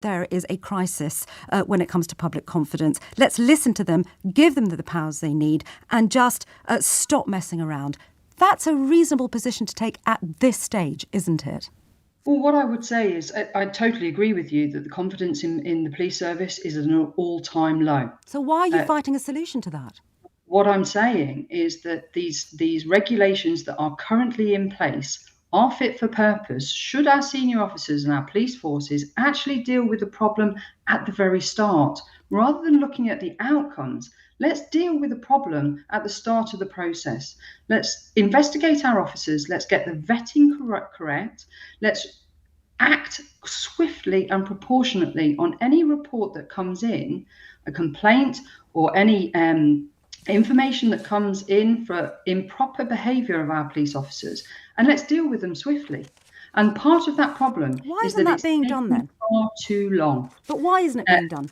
there is a crisis when it comes to public confidence. Let's listen to them, give them the powers they need, and just stop messing around. That's a reasonable position to take at this stage, isn't it? Well, what I would say is I totally agree with you that the confidence in the police service is at an all-time low. So why are you fighting a solution to that? What I'm saying is that these regulations that are currently in place are fit for purpose should our senior officers and our police forces actually deal with the problem at the very start. Rather than looking at the outcomes, let's deal with the problem at the start of the process. Let's investigate our officers. Let's get the vetting correct. Let's act swiftly and proportionately on any report that comes in, a complaint or any information that comes in for improper behaviour of our police officers, and let's deal with them swiftly. And part of that problem is that it's being done then? Far too long. But why isn't it being done?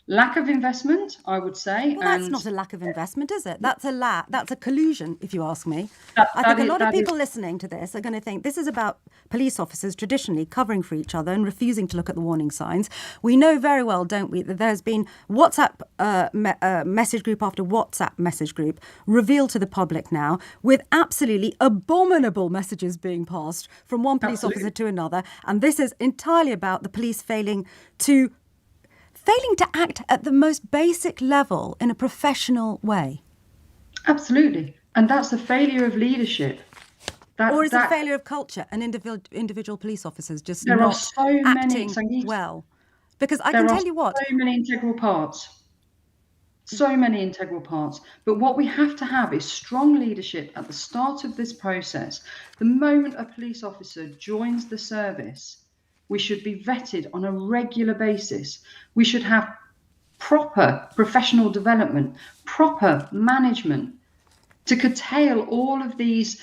Lack of investment, I would say. Well, that's not a lack of investment, is it? That's a collusion, if you ask me. I think a lot of people listening to this are going to think this is about police officers traditionally covering for each other and refusing to look at the warning signs. We know very well, don't we, that there's been WhatsApp message group after WhatsApp message group revealed to the public now with absolutely abominable messages being passed from one police officer to another. And this is entirely about the police failing to act at the most basic level in a professional way. Absolutely. And that's the failure of leadership. Or is it a failure of culture and individual police officers just not acting well? Because I can tell you what. So many integral parts. So many integral parts. But what we have to have is strong leadership at the start of this process. The moment a police officer joins the service, we should be vetted on a regular basis. We should have proper professional development, proper management to curtail all of these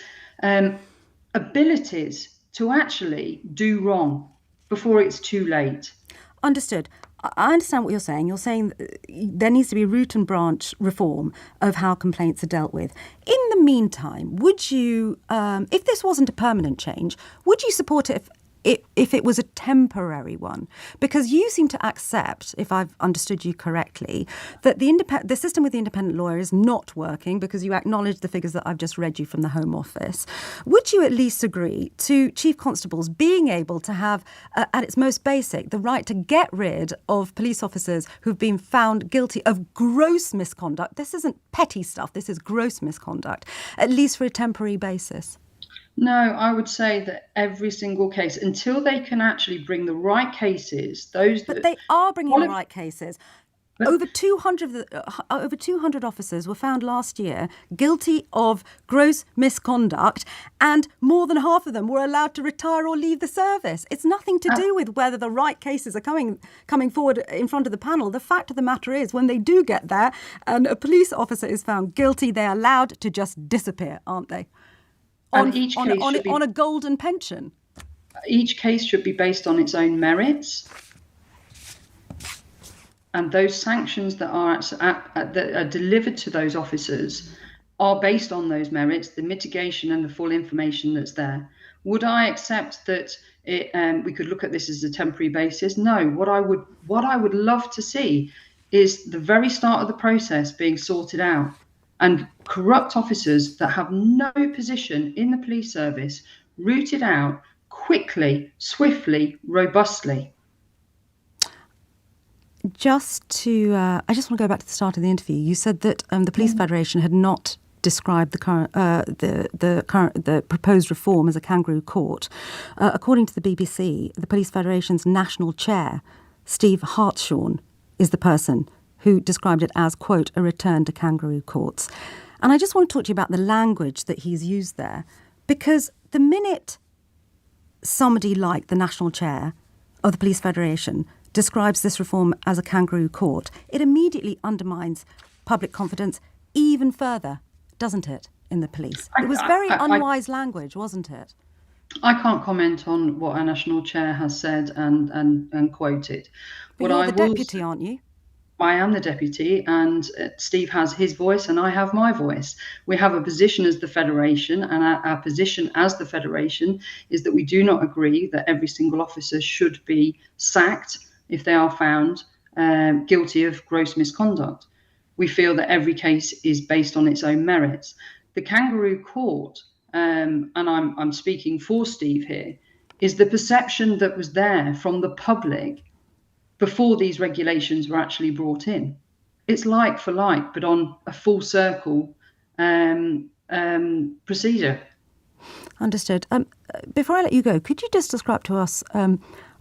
abilities to actually do wrong before it's too late. Understood. I understand what you're saying. You're saying there needs to be root and branch reform of how complaints are dealt with. In the meantime, would you, if this wasn't a permanent change, would you support it if it was a temporary one? Because you seem to accept, if I've understood you correctly, that the system with the independent lawyer is not working because you acknowledge the figures that I've just read you from the Home Office. Would you at least agree to chief constables being able to have, at its most basic, the right to get rid of police officers who've been found guilty of gross misconduct? This isn't petty stuff, this is gross misconduct, at least for a temporary basis. No, I would say that every single case, until they can actually bring the right cases, But they are bringing the right cases. Over 200 officers were found last year guilty of gross misconduct, and more than half of them were allowed to retire or leave the service. It's nothing to do with whether the right cases are coming forward in front of the panel. The fact of the matter is, when they do get there and a police officer is found guilty, they're allowed to just disappear, aren't they? On a golden pension. Each case should be based on its own merits. And those sanctions that are delivered to those officers are based on those merits, the mitigation and the full information that's there. Would I accept that we could look at this as a temporary basis? No. What I would love to see is the very start of the process being sorted out, and corrupt officers that have no position in the police service rooted out quickly, swiftly, robustly. I just want to go back to the start of the interview. You said that the Police Federation had not described the proposed reform as a kangaroo court. According to the BBC, the Police Federation's national chair, Steve Hartshorn, is the person who described it as, quote, a return to kangaroo courts. And I just want to talk to you about the language that he's used there, because the minute somebody like the national chair of the Police Federation describes this reform as a kangaroo court, it immediately undermines public confidence even further, doesn't it, in the police? It was very unwise language, wasn't it? I can't comment on what our national chair has said and quoted. But you're the deputy, aren't you? I am the deputy, and Steve has his voice, and I have my voice. We have a position as the federation, and our position as the federation is that we do not agree that every single officer should be sacked if they are found guilty of gross misconduct. We feel that every case is based on its own merits. The kangaroo court, and I'm speaking for Steve here, is the perception that was there from the public before these regulations were actually brought in. It's like for like, but on a full circle procedure. Understood. Before I let you go, could you just describe to us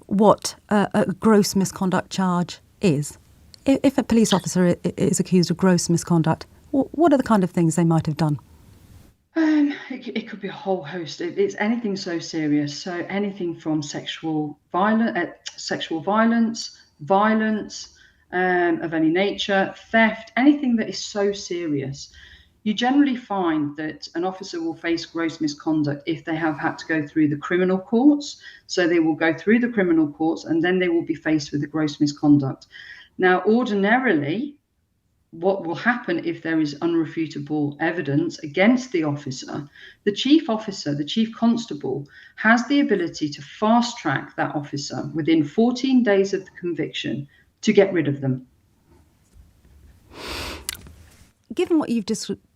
what a gross misconduct charge is? If a police officer is accused of gross misconduct, what are the kind of things they might have done? It could be a whole host. It's anything so serious. So anything from sexual violence, violence of any nature, theft, anything that is so serious. You generally find that an officer will face gross misconduct if they have had to go through the criminal courts. So they will go through the criminal courts, and then they will be faced with the gross misconduct. Now, ordinarily, what will happen if there is unrefutable evidence against the officer, the chief officer, the chief constable, has the ability to fast track that officer within 14 days of the conviction to get rid of them. Given what you've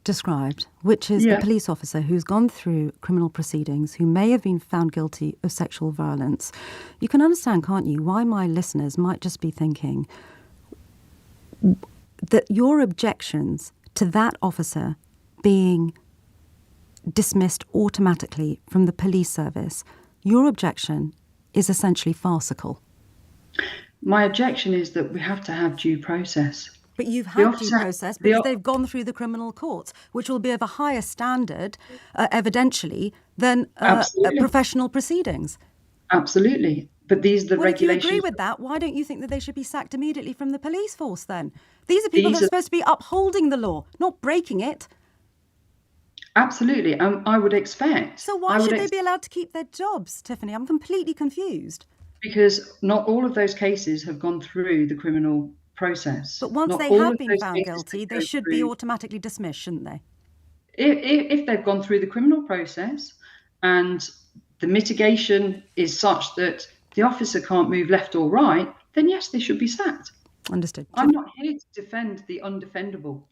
described, which is a police officer who's gone through criminal proceedings, who may have been found guilty of sexual violence, you can understand, can't you, why my listeners might just be thinking that your objections to that officer being dismissed automatically from the police service, your objection is essentially farcical. My objection is that we have to have due process. But you've had due process because they've gone through the criminal courts, which will be of a higher standard, evidentially, than professional proceedings. Absolutely. But these are the regulations. If you agree with that, why don't you think that they should be sacked immediately from the police force then? These are people that are supposed to be upholding the law, not breaking it. Absolutely. I would expect. So why should they be allowed to keep their jobs, Tiffany? I'm completely confused. Because not all of those cases have gone through the criminal process. But once they have been found guilty, they should be automatically dismissed, shouldn't they? If they've gone through the criminal process and the mitigation is such that the officer can't move left or right, then yes, they should be sacked. Understood. I'm not here to defend the undefendable.